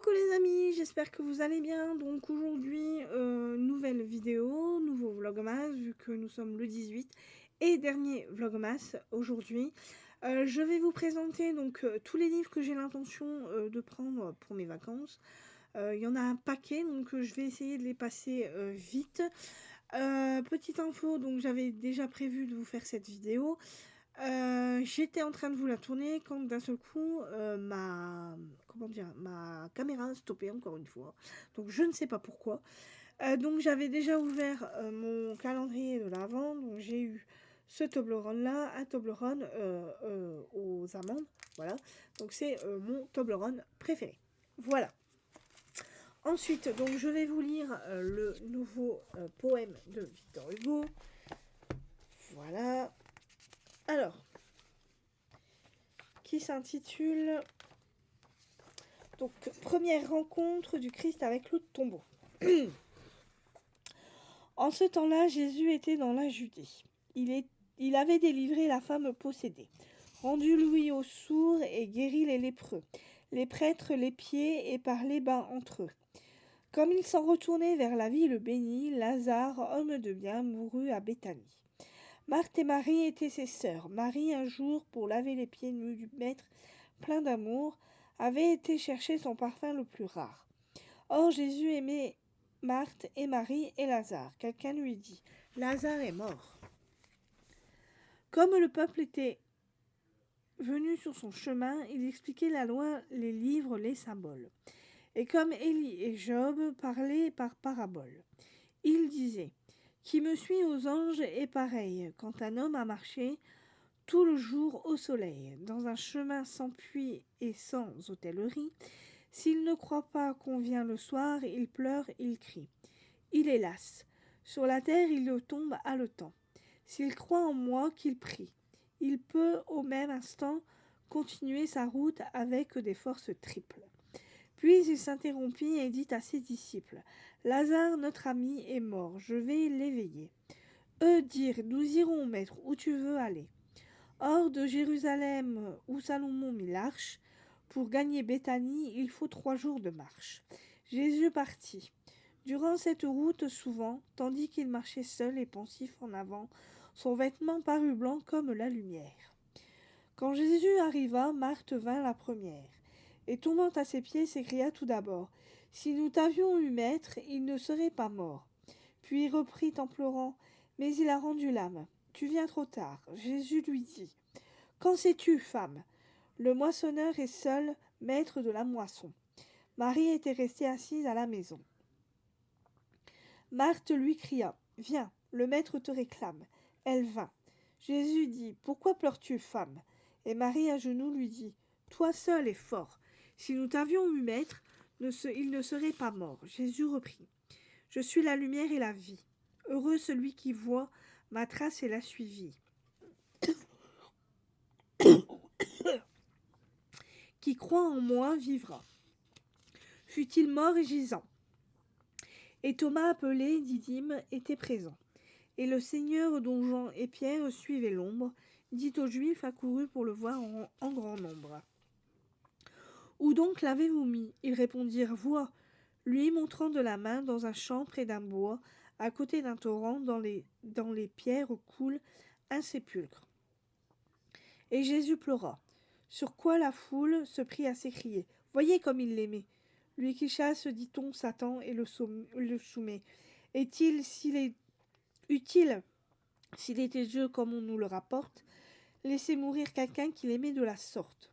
Coucou les amis, j'espère que vous allez bien. Donc aujourd'hui, nouvelle vidéo, nouveau vlogmas, vu que nous sommes le 18 et dernier vlogmas aujourd'hui. Je vais vous présenter donc tous les livres que j'ai l'intention de prendre pour mes vacances. Il y en a un paquet, donc je vais essayer de les passer vite. Petite info, donc j'avais déjà prévu de vous faire cette vidéo. J'étais en train de vous la tourner quand d'un seul coup ma caméra a stoppé encore une fois, donc je ne sais pas pourquoi. Donc j'avais déjà ouvert mon calendrier de l'Avent, donc j'ai eu ce Toblerone là, un Toblerone aux amandes, voilà, donc c'est mon Toblerone préféré, voilà. Ensuite, donc je vais vous lire le nouveau poème de Victor Hugo, voilà. Alors, qui s'intitule donc première rencontre du Christ avec le tombeau. En ce temps-là, Jésus était dans la Judée. Il avait délivré la femme possédée, rendu l'ouïe aux sourds et guéri les lépreux, les prêtres les pieds et parlait bas entre eux. Comme il s'en retournait vers la ville bénie, Lazare, homme de bien, mourut à Béthanie. Marthe et Marie étaient ses sœurs. Marie, un jour, pour laver les pieds nus du maître, plein d'amour, avait été chercher son parfum le plus rare. Or Jésus aimait Marthe et Marie et Lazare. Quelqu'un lui dit « Lazare est mort ». Comme le peuple était venu sur son chemin, il expliquait la loi, les livres, les symboles. Et comme Élie et Job parlaient par paraboles, il disait « Qui me suit aux anges est pareil, quand un homme a marché tout le jour au soleil, dans un chemin sans puits et sans hôtellerie. S'il ne croit pas qu'on vient le soir, il pleure, il crie. Il est las. Sur la terre, il tombe haletant. S'il croit en moi, qu'il prie. Il peut au même instant continuer sa route avec des forces triples. » Puis il s'interrompit et dit à ses disciples « Lazare, notre ami, est mort, je vais l'éveiller. » Eux dirent « Nous irons, maître, où tu veux aller. » Hors de Jérusalem, où Salomon mit l'arche, pour gagner Béthanie, il faut 3 jours de marche. Jésus partit. Durant cette route, souvent, tandis qu'il marchait seul et pensif en avant, son vêtement parut blanc comme la lumière. Quand Jésus arriva, Marthe vint la première, et tombant à ses pieds, s'écria tout d'abord « Si nous t'avions eu, maître, il ne serait pas mort. » Puis reprit en pleurant « Mais il a rendu l'âme. Tu viens trop tard. » Jésus lui dit « Qu'en sais-tu, femme ? Le moissonneur est seul maître de la moisson. » Marie était restée assise à la maison. Marthe lui cria « Viens, le maître te réclame. » Elle vint. Jésus dit « Pourquoi pleures-tu, femme ?» Et Marie à genoux lui dit « Toi seul es fort. Si nous t'avions eu, maître, il ne serait pas mort. » Jésus reprit « Je suis la lumière et la vie. Heureux celui qui voit ma trace et l'a suivie. Qui croit en moi vivra, fût-il mort et gisant. » Et Thomas, appelé Didyme, était présent. Et le Seigneur, dont Jean et Pierre suivaient l'ombre, dit aux Juifs accourus pour le voir en grand nombre. « Où donc l'avez-vous mis ?» Ils répondirent « Vois !» Lui montrant de la main dans un champ près d'un bois, à côté d'un torrent, dans les pierres coule un sépulcre. Et Jésus pleura. Sur quoi la foule se prit à s'écrier « Voyez comme il l'aimait !» Lui qui chasse, dit-on, Satan et le soumet. Est-il, utile, s'il était Dieu comme on nous le rapporte, laisser mourir quelqu'un qu'il aimait de la sorte.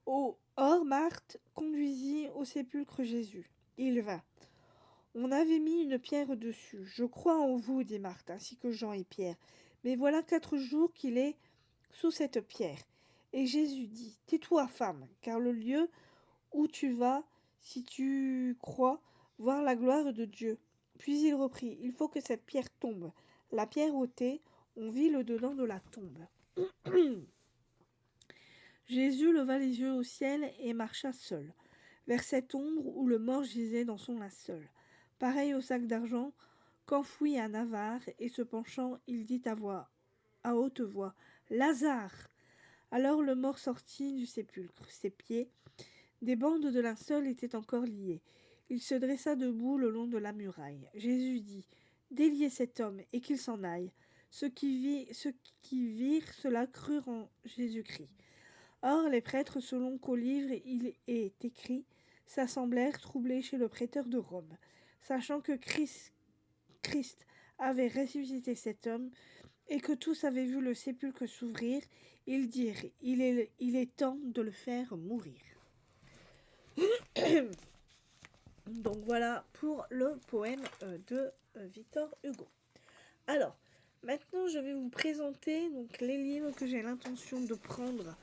Or, Marthe conduisit au sépulcre Jésus. Il vint. On avait mis une pierre dessus. Je crois en vous, dit Marthe, ainsi que Jean et Pierre. Mais voilà 4 jours qu'il est sous cette pierre. Et Jésus dit, tais-toi, femme, car le lieu où tu vas, si tu crois, voir la gloire de Dieu. Puis il reprit, il faut que cette pierre tombe. La pierre ôtée, on vit le dedans de la tombe. Jésus leva les yeux au ciel et marcha seul, vers cette ombre où le mort gisait dans son linceul, pareil au sac d'argent qu'enfouit un avare, et se penchant, il dit à haute voix, « Lazare !» Alors le mort sortit du sépulcre, ses pieds Des bandes de linceul étaient encore liées. Il se dressa debout le long de la muraille. Jésus dit : « Déliez cet homme et qu'il s'en aille. Ceux qui virent cela crurent en Jésus-Christ. Or, les prêtres, selon qu'au livre il est écrit, s'assemblèrent troublés chez le prêteur de Rome. Sachant que Christ avait ressuscité cet homme et que tous avaient vu le sépulcre s'ouvrir, ils dirent : il est temps de le faire mourir. Donc voilà pour le poème de Victor Hugo. Alors, maintenant je vais vous présenter donc, les livres que j'ai l'intention de prendre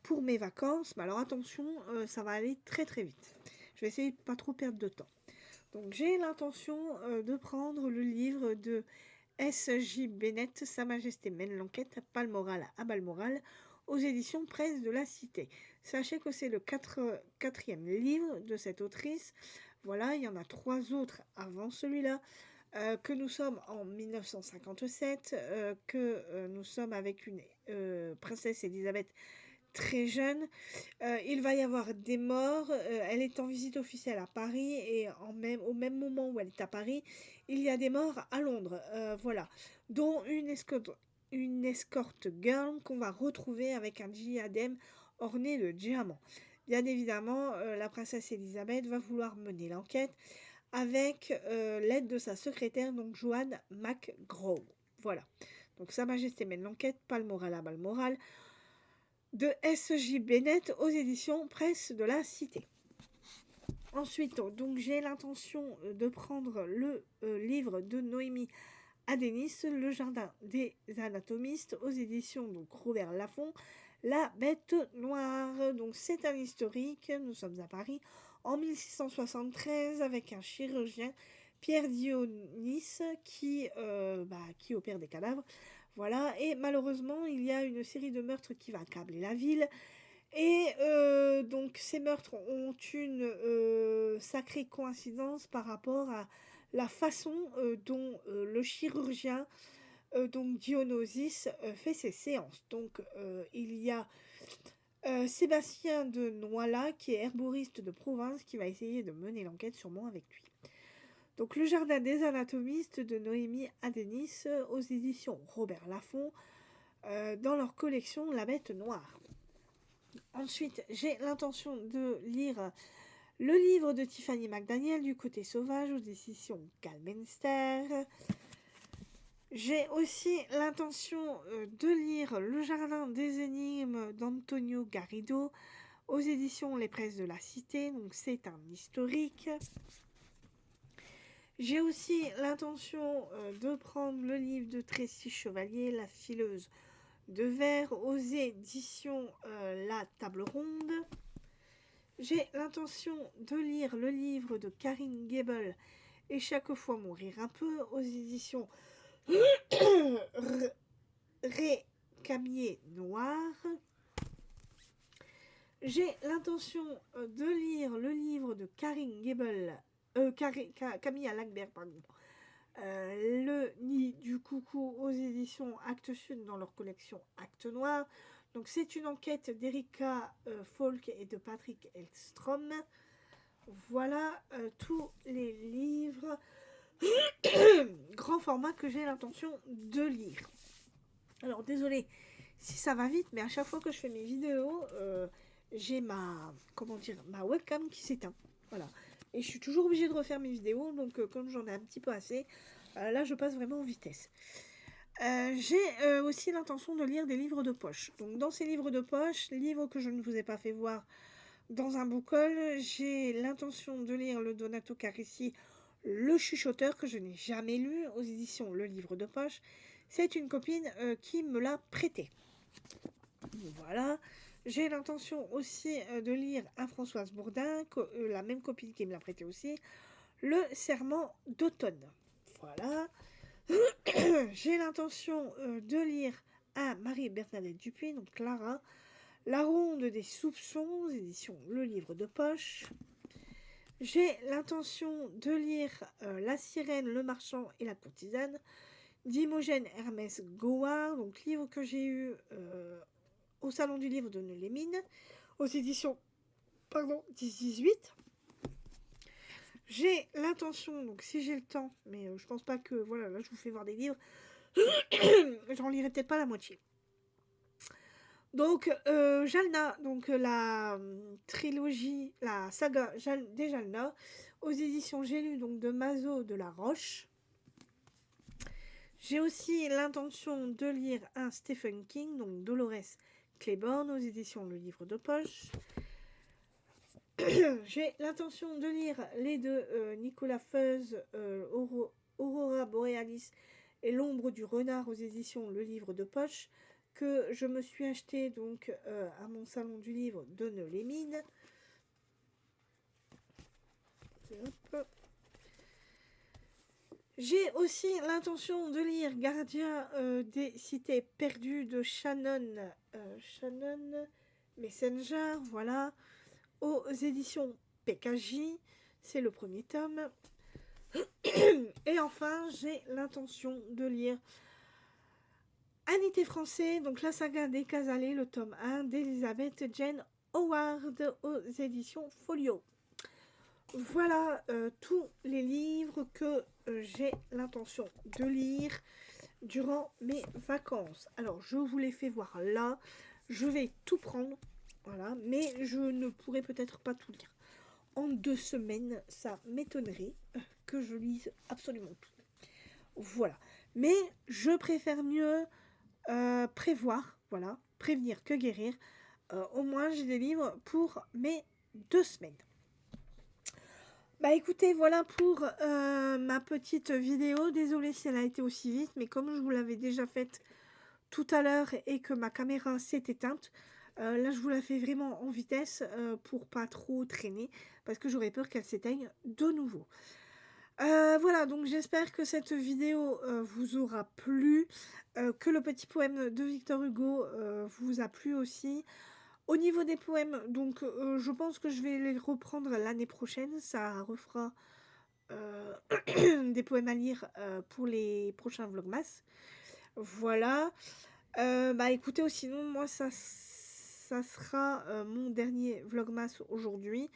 pour mes vacances. Mais alors attention, ça va aller très très vite. Je vais essayer de pas trop perdre de temps. Donc j'ai l'intention de prendre le livre de S.J. Bennett, Sa Majesté mène l'enquête, Balmoral à Balmoral, aux éditions Presse de la Cité. Sachez que c'est le quatrième livre de cette autrice. Voilà, il y en a 3 autres avant celui-là, que nous sommes en 1957, que nous sommes avec une princesse Elisabeth très jeune. Il va y avoir des morts. Elle est en visite officielle à Paris et au même moment où elle est à Paris, il y a des morts à Londres. Voilà, dont une escort girl qu'on va retrouver avec un diadème orné de diamants. Bien évidemment, la princesse Elisabeth va vouloir mener l'enquête avec l'aide de sa secrétaire, donc Joanne McGraw. Voilà. Donc Sa Majesté mène l'enquête, Balmoral à Balmoral, de S.J. Bennett aux éditions Presse de la Cité. Ensuite, donc j'ai l'intention de prendre le livre de Noémie Adenis, Le Jardin des Anatomistes, aux éditions donc Robert Laffont, La Bête Noire. Donc c'est un historique, nous sommes à Paris, en 1673, avec un chirurgien, Pierre Dionis, qui opère des cadavres. Voilà, et malheureusement, il y a une série de meurtres qui va accabler la ville. Et donc ces meurtres ont une sacrée coïncidence par rapport à la façon dont le chirurgien, donc Dionysos, fait ses séances. Donc il y a Sébastien de Noila, qui est herboriste de province, qui va essayer de mener l'enquête sûrement avec lui. Donc Le Jardin des Anatomistes de Noémie Adenis, aux éditions Robert Laffont, dans leur collection La Bête Noire. Ensuite, j'ai l'intention de lire le livre de Tiffany McDaniel, Du côté sauvage, aux éditions Galmenster. J'ai aussi l'intention de lire Le Jardin des énigmes d'Antonio Garrido, aux éditions Les Presses de la Cité. Donc c'est un historique. J'ai aussi l'intention de prendre le livre de Tracy Chevalier, La fileuse de verre, aux éditions La Table Ronde. J'ai l'intention de lire le livre de Karine Gable, Et chaque fois mourir un peu, aux éditions Récamier Noir. J'ai l'intention de lire le livre de Karine Gable, Camille Lackberg, pardon. Le Nid du Coucou, aux éditions Actes Sud, dans leur collection Actes Noirs. Donc c'est une enquête d'Erika Falk et de Patrick Elstrom. Voilà tous les livres grand format que j'ai l'intention de lire. Alors désolé si ça va vite, mais à chaque fois que je fais mes vidéos, j'ai ma webcam qui s'éteint. Voilà. Et je suis toujours obligée de refaire mes vidéos, donc comme j'en ai un petit peu assez, là je passe vraiment en vitesse. J'ai aussi l'intention de lire des livres de poche. Donc dans ces livres de poche, livres que je ne vous ai pas fait voir dans un book haul, j'ai l'intention de lire le Donato Carissi, Le Chuchoteur, que je n'ai jamais lu, aux éditions Le Livre de Poche. C'est une copine qui me l'a prêté. Voilà. J'ai l'intention aussi de lire à Françoise Bourdin, la même copine qui me l'a prêté aussi, Le Serment d'automne. Voilà. J'ai l'intention de lire à Marie-Bernadette Dupuis, donc Clara, La Ronde des Soupçons, édition Le Livre de Poche. J'ai l'intention de lire La Sirène, le Marchand et la Courtisane, d'Imogène Hermès Goward, donc livre que j'ai eu au Salon du Livre de Neulémine, aux éditions pardon, 10-18. J'ai l'intention, donc si j'ai le temps, mais je pense pas que, voilà, là je vous fais voir des livres, j'en lirai peut-être pas la moitié. Donc, Jalna, donc la trilogie, la saga des Jalna, aux éditions J'ai lu, donc de Mazo de la Roche. J'ai aussi l'intention de lire un Stephen King, donc Dolores Claiborne, aux éditions Le Livre de Poche. J'ai l'intention de lire les deux Nicolas Feuze, Aurora Borealis et L'ombre du renard, aux éditions Le Livre de Poche, que je me suis acheté donc à mon salon du livre de Neulémine. J'ai aussi l'intention de lire Gardien des cités perdues de Shannon Messenger, voilà, aux éditions PKJ. C'est le premier tome. Et enfin, j'ai l'intention de lire Anité français, donc la saga des Casalets, le tome 1 d'Elizabeth Jane Howard aux éditions Folio. Voilà tous les livres que j'ai l'intention de lire durant mes vacances. Alors, je vous les fais voir là. Je vais tout prendre, voilà, mais je ne pourrai peut-être pas tout lire. En 2 semaines, ça m'étonnerait que je lise absolument tout. Voilà. Mais je préfère mieux prévoir, voilà, prévenir que guérir. Au moins, j'ai des livres pour mes 2 semaines. Bah écoutez, voilà pour ma petite vidéo. Désolée si elle a été aussi vite, mais comme je vous l'avais déjà faite tout à l'heure et que ma caméra s'est éteinte, là je vous la fais vraiment en vitesse pour pas trop traîner, parce que j'aurais peur qu'elle s'éteigne de nouveau. Voilà, donc j'espère que cette vidéo vous aura plu, que le petit poème de Victor Hugo vous a plu aussi. Au niveau des poèmes, donc je pense que je vais les reprendre l'année prochaine. Ça refera des poèmes à lire pour les prochains vlogmas. Voilà. Bah écoutez, sinon moi ça sera mon dernier vlogmas aujourd'hui.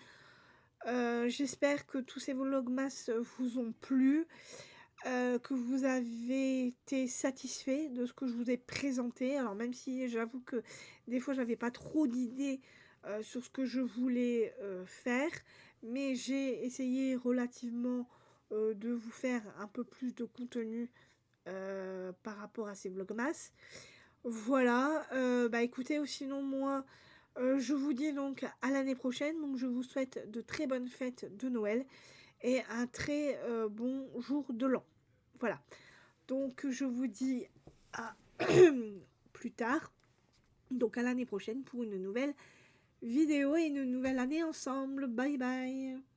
J'espère que tous ces vlogmas vous ont plu, que vous avez été satisfait de ce que je vous ai présenté. Alors même si j'avoue que des fois j'avais pas trop d'idées sur ce que je voulais faire, mais j'ai essayé relativement de vous faire un peu plus de contenu par rapport à ces vlogmas. Voilà, bah écoutez, sinon moi je vous dis donc à l'année prochaine. Donc je vous souhaite de très bonnes fêtes de Noël et un très bon jour de l'an. Voilà, donc je vous dis à plus tard, donc à l'année prochaine pour une nouvelle vidéo et une nouvelle année ensemble. Bye bye.